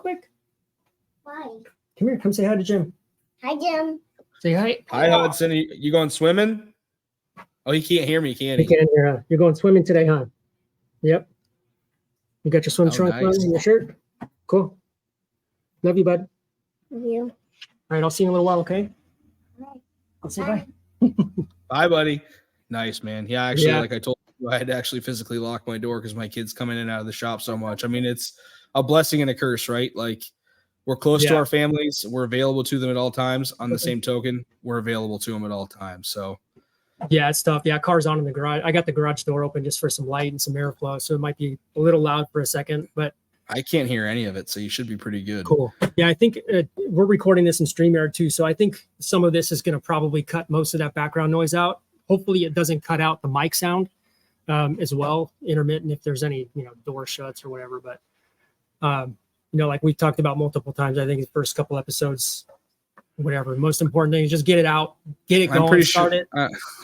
Bye. Come here. Come say hi to Jim. Hi, Jim. Say hi. Hi, Hudson. You going swimming? Oh, he can't hear me, can he? He can't hear, huh? You're going swimming today, huh? Yep. You got your swim trunk on and your shirt? Cool. Love you, bud. Love you. All right, I'll see you in a little while, okay? I'll say bye. Bye, buddy. Nice, man. Yeah, actually, like I told you, I had to actually physically lock my door because my kids come in and out of the shop so much. I mean, it's a blessing and a curse, right? Like, we're close to our families. We're available to them at all times. On the same token, we're available to them at all times. So, yeah, it's tough. Yeah, car's on in the garage. I got the garage door open just for some light and some airflow, so it might be a little loud for a second, but I can't hear any of it, so you should be pretty good. Cool. Yeah, I think we're recording this in StreamYard too, so I think some of this is going to probably cut most of that background noise out. Hopefully, it doesn't cut out the mic sound as well, intermittent if there's any door shuts or whatever. But like we've talked about multiple times, I think the first couple episodes, whatever. Most important thing is just get it out, get it going, start it.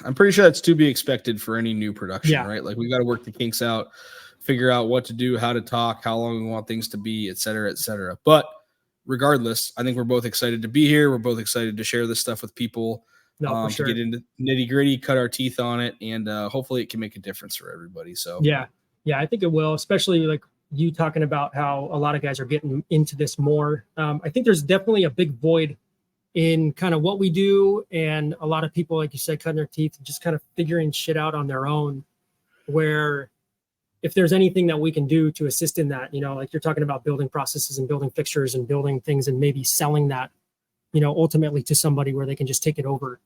I'm pretty sure that's to be expected for any new production, right? Like we got to work the kinks out, figure out what to do, how to talk, how long we want things to be, et cetera, et cetera. But regardless, I think we're both excited to be here. We're both excited to share this stuff with people, to get into nitty gritty, cut our teeth on it, and hopefully it can make a difference for everybody. So yeah, I think it will, especially like you talking about how a lot of guys are getting into this more. I think there's definitely a big void in kind of what we do, and a lot of people, like you said, cutting their teeth and just kind of figuring shit out on their own, where if there's anything that we can do to assist in that, like you're talking about building processes and building fixtures and building things and maybe selling that, ultimately to somebody where they can just take it over.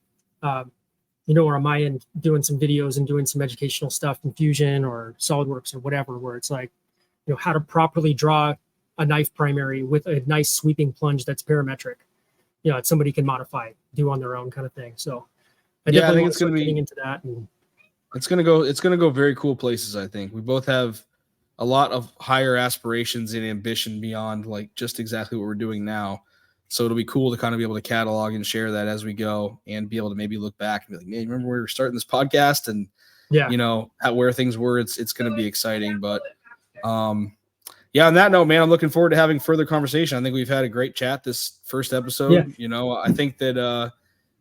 Or on my end, doing some videos and doing some educational stuff in Fusion or SolidWorks or whatever, where it's like, how to properly draw a knife primary with a nice sweeping plunge that's parametric, that somebody can modify, do on their own kind of thing. So I think it's going to be getting into that. And it's going to go very cool places. I think we both have a lot of higher aspirations and ambition beyond like just exactly what we're doing now. So it'll be cool to kind of be able to catalog and share that as we go and be able to maybe look back and be like, man, remember we were starting this podcast and where things were, it's going to be exciting. But on that note, man, I'm looking forward to having further conversation. I think we've had a great chat this first episode. Yeah. I think that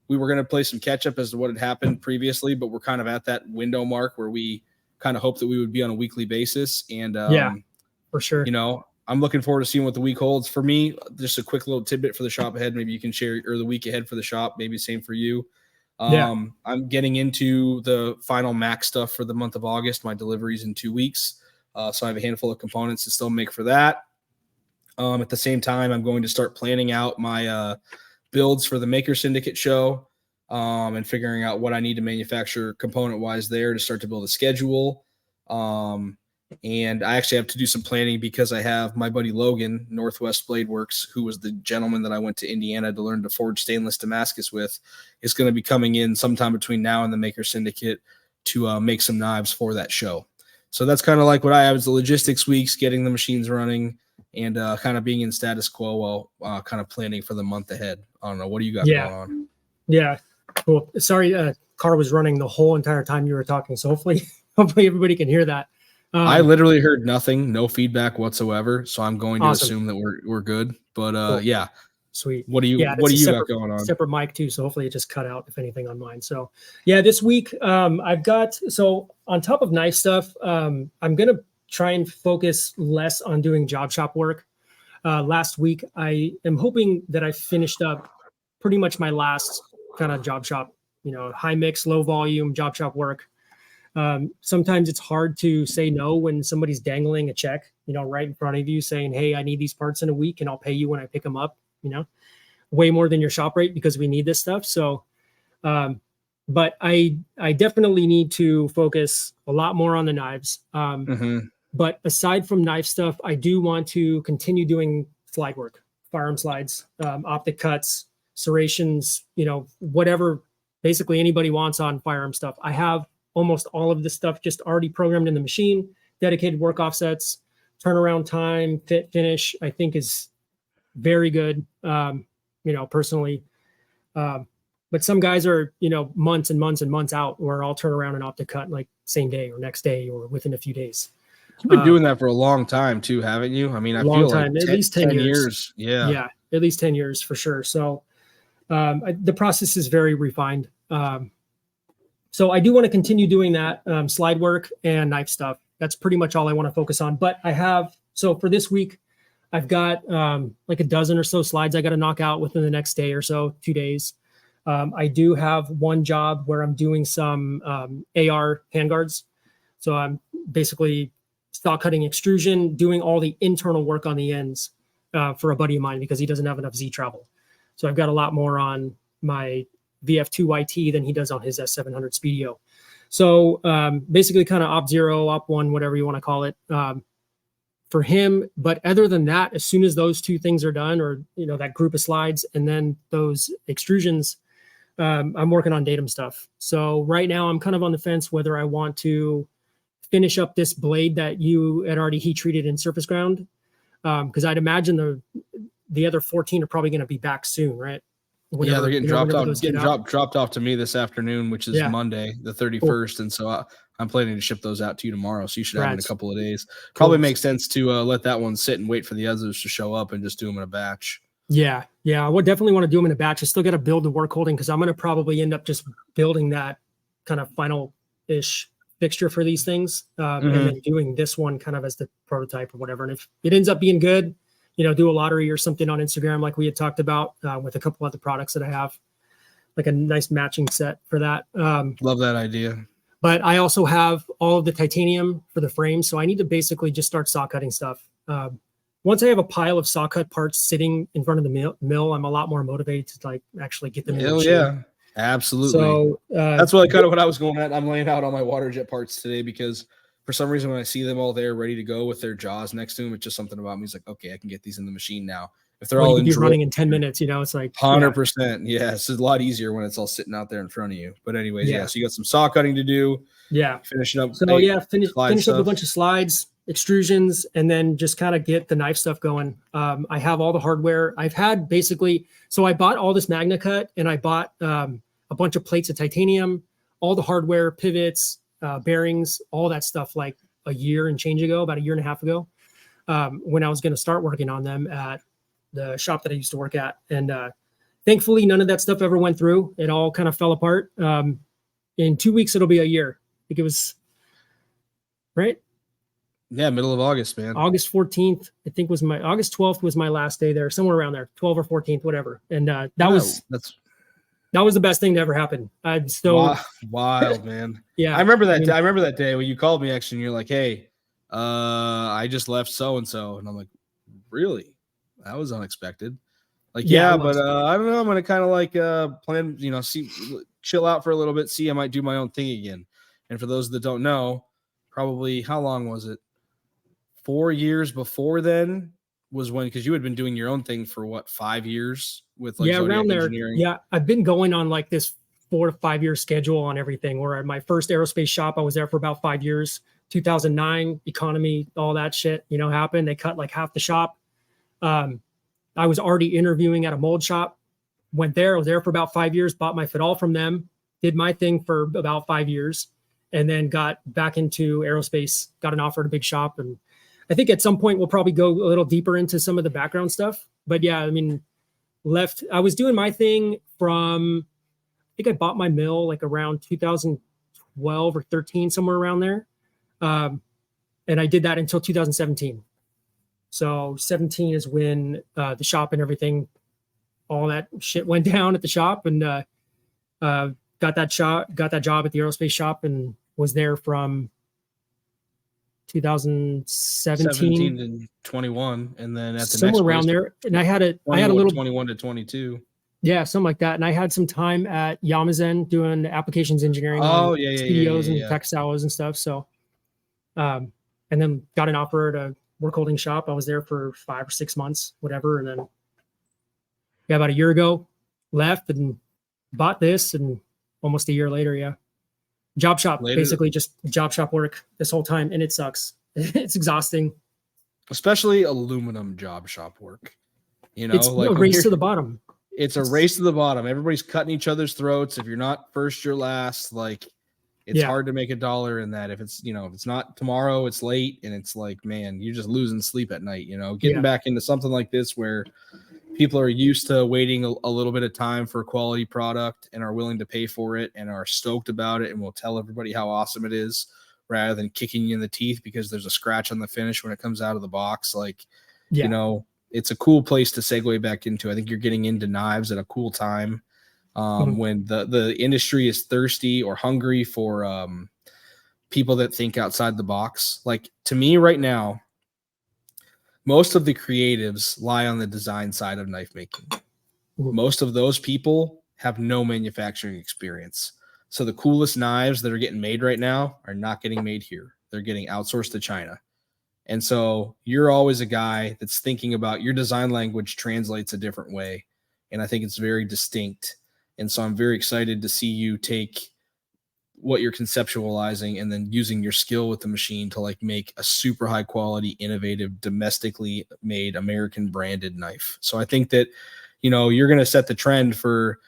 we were going to play some catch up as to what had happened previously, but we're kind of at that window mark where we kind of hope that we would be on a weekly basis. And for sure. I'm looking forward to seeing what the week holds. For me, just a quick little tidbit for the shop ahead. Maybe you can share, or the week ahead for the shop, maybe same for you. I'm getting into the final Mac stuff for the month of August. My delivery's in 2 weeks. So I have a handful of components to still make for that. At the same time, I'm going to start planning out my builds for the Maker Syndicate show and figuring out what I need to manufacture component-wise there to start to build a schedule. And I actually have to do some planning because I have my buddy Logan, Northwest Blade Works, who was the gentleman that I went to Indiana to learn to forge stainless Damascus with, is going to be coming in sometime between now and the Maker Syndicate to make some knives for that show. So that's kind of like what I have is the logistics weeks, getting the machines running, and kind of being in status quo while kind of planning for the month ahead. I don't know. What do you got going on? Yeah, cool. Sorry, car was running the whole entire time you were talking, so hopefully everybody can hear that. I literally heard nothing, no feedback whatsoever. So I'm going to assume that we're good. But cool. Yeah, sweet. What do you got going on? Separate mic too, so hopefully it just cut out if anything on mine. So yeah, this week I've got on top of knife stuff, I'm gonna try and focus less on doing job shop work. Last week I am hoping that I finished up pretty much my last kind of job shop, high mix, low volume job shop work. Sometimes it's hard to say no when somebody's dangling a check, right in front of you saying, hey, I need these parts in a week and I'll pay you when I pick them up, way more than your shop rate because we need this stuff. So, but I definitely need to focus a lot more on the knives. But aside from knife stuff, I do want to continue doing slide work, firearm slides, optic cuts, serrations, whatever basically anybody wants on firearm stuff. I have almost all of this stuff just already programmed in the machine, dedicated work offsets, turnaround time, fit, finish, I think is very good, personally. But some guys are, months and months and months out where I'll turn around and optic cut like same day or next day or within a few days. You've been doing that for a long time too, haven't you? I mean, I feel like at least 10 years. Yeah, at least 10 years for sure. So the process is very refined. So I do want to continue doing that slide work and knife stuff. That's pretty much all I want to focus on. But so for this week, I've got like a dozen or so slides I got to knock out within the next day or so, 2 days. I do have one job where I'm doing some AR handguards. So I'm basically stock cutting extrusion, doing all the internal work on the ends for a buddy of mine because he doesn't have enough Z travel. So I've got a lot more on my VF2 YT than he does on his S700 Speedio. So basically kind of op 0, op 1, whatever you want to call it for him. But other than that, as soon as those two things are done or, that group of slides and then those extrusions, I'm working on datum stuff. So right now I'm kind of on the fence whether I want to finish up this blade that you had already heat treated in surface ground. Because I'd imagine the other 14 are probably going to be back soon, right? Whenever, they're getting dropped off to me this afternoon, which is Monday, the 31st. Cool. And so I'm planning to ship those out to you tomorrow. So you should have them in a couple of days. Probably makes sense to let that one sit and wait for the others to show up and just do them in a batch. Yeah. I would definitely want to do them in a batch. I still got to build the work holding because I'm going to probably end up just building that kind of final-ish fixture for these things and then doing this one kind of as the prototype or whatever. And if it ends up being good, do a lottery or something on Instagram like we had talked about with a couple other products that I have, like a nice matching set for that. Love that idea. But I also have all of the titanium for the frame, so I need to basically just start saw cutting stuff. Once I have a pile of saw cut parts sitting in front of the mill, I'm a lot more motivated to like actually get them in the Hell machine. yeah, absolutely. So that's kind of what I was going at. I'm laying out all my water jet parts today because for some reason when I see them all there ready to go with their jaws next to them, it's just something about me. It's like, okay, I can get these in the machine now. If they're all you in could be running in 10 minutes, you know, it's like 100%. Yeah, it's a lot easier when it's all sitting out there in front of you. But anyways, yeah. So you got some saw cutting to do. Yeah. Finishing up. So finish up a bunch of slides, extrusions, and then just kind of get the knife stuff going. I have all the hardware. I've had basically, so I bought all this Magna Cut and I bought a bunch of plates of titanium, all the hardware, pivots, bearings, all that stuff like a year and change ago, about a year and a half ago, when I was going to start working on them at the shop that I used to work at. And thankfully, none of that stuff ever went through. It all kind of fell apart. In 2 weeks, it'll be a year. I think it was, right? Yeah, middle of August, man. August 14th, I think August 12th was my last day there, somewhere around there, 12 or 14th, whatever. And that was the best thing to ever happen. I'm so wild, man. Yeah. I remember that day when you called me actually and you're like, hey, I just left so-and-so. And I'm like, really? That was unexpected. Like, yeah, but I don't know. I'm going to kind of like plan, chill out for a little bit, see, I might do my own thing again. And for those that don't know, probably how long was it? 4 years before then was when, because you had been doing your own thing for what, 5 years with like Zodiac around there. Engineering? Yeah, I've been going on like this 4 to 5 year schedule on everything. Where at my first aerospace shop, I was there for about 5 years. 2009 economy, all that shit, happened. They cut like half the shop. I was already interviewing at a mold shop. I was there for about 5 years, bought my Fidal from them, did my thing for about 5 years, and then got back into aerospace, got an offer at a big shop. And I think at some point we'll probably go a little deeper into some of the background stuff. But yeah, I mean, I was doing my thing from, I think I bought my mill like around 2012 or 13, somewhere around there. And I did that until 2017. So 17 is when the shop and everything, all that shit went down at the shop, and got that job at the aerospace shop, and was there from 2017 to 21, and then at the somewhere next around there. And I had a little 21 to 22. Yeah, something like that. And I had some time at Yamazen doing applications engineering on studios and Texawas and stuff. So, and then got an offer at a work holding shop. I was there for 5 or 6 months, whatever. And then about a year ago, left and bought this, and almost a year later, job shop, basically just job shop work this whole time. And it sucks. It's exhausting. Especially aluminum job shop work. It's like a race to the bottom. It's a race to the bottom. Everybody's cutting each other's throats. If you're not first, you're last. Like, it's hard to make a dollar in that. If it's, if it's not tomorrow, it's late, and it's like, man, you're just losing sleep at night, getting back into something like this where people are used to waiting a little bit of time for a quality product and are willing to pay for it and are stoked about it and will tell everybody how awesome it is rather than kicking you in the teeth because there's a scratch on the finish when it comes out of the box. Like, it's a cool place to segue back into. I think you're getting into knives at a cool time. When the industry is thirsty or hungry for people that think outside the box. Like, to me right now, most of the creatives lie on the design side of knife making. Most of those people have no manufacturing experience. So the coolest knives that are getting made right now are not getting made here. They're getting outsourced to China. And so you're always a guy that's thinking about your design language translates a different way. And I think it's very distinct. And so I'm very excited to see you take what you're conceptualizing and then using your skill with the machine to like make a super high quality, innovative, domestically made American branded knife. So I think that, you're going to set the trend for,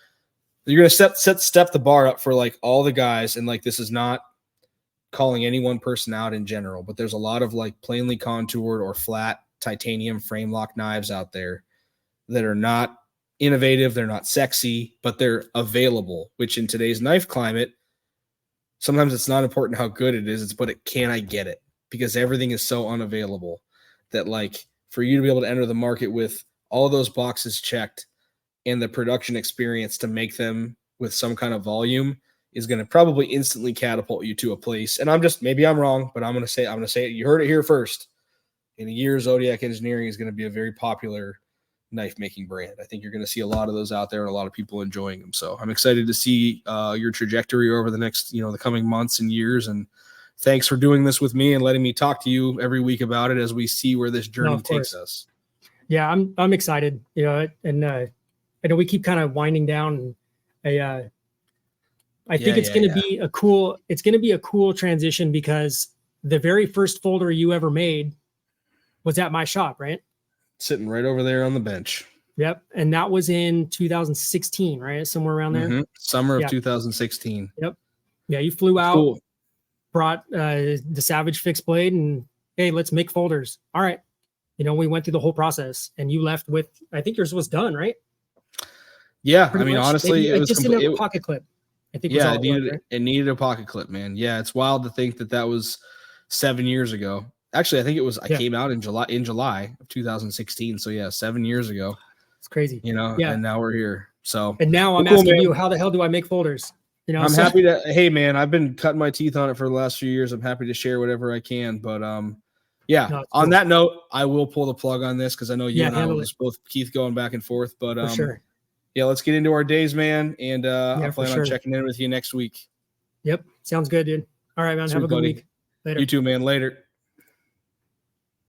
you're going to step the bar up for like all the guys. And like, this is not calling any one person out in general, but there's a lot of like plainly contoured or flat titanium frame lock knives out there that are not innovative, they're not sexy, but they're available, which in today's knife climate, sometimes it's not important how good it is, it's but can I get it? Because everything is so unavailable that like for you to be able to enter the market with all those boxes checked and the production experience to make them with some kind of volume is going to probably instantly catapult you to a place. And maybe I'm wrong, but I'm going to say it. You heard it here first. In a year, Zodiac Engineering is going to be a very popular knife making brand. I think you're going to see a lot of those out there and a lot of people enjoying them. So I'm excited to see your trajectory over the next, the coming months and years. And thanks for doing this with me and letting me talk to you every week about it as we see where this journey takes us. Yeah, I'm excited, and I know we keep kind of winding down. I think it's going to be a cool transition, because the very first folder you ever made was at my shop, right? Sitting right over there on the bench. Yep. And that was in 2016, right? Somewhere around there. Mm-hmm. Summer of 2016. Yep. Yeah. You flew out, brought the Savage fixed blade, and hey, let's make folders. All right. We went through the whole process, and you left with, I think yours was done, right? Yeah. Pretty much. Honestly, it just didn't have a pocket clip. I think it needed a pocket clip, man. Yeah. It's wild to think that was 7 years ago. Actually, I think it was, I came out in July of 2016. So yeah, 7 years ago. It's crazy. And now we're here. So, and now I'm asking you, how the hell do I make folders? I'm happy to, hey man, I've been cutting my teeth on it for the last few years. I'm happy to share whatever I can, but on that note, I will pull the plug on this, because I know you and I will just both Keith going back and forth, but for sure. Yeah, let's get into our days, man. And I plan on checking in with you next week. Yep. Sounds good, dude. All right, man. Have a good week. Later. You too, man. Later.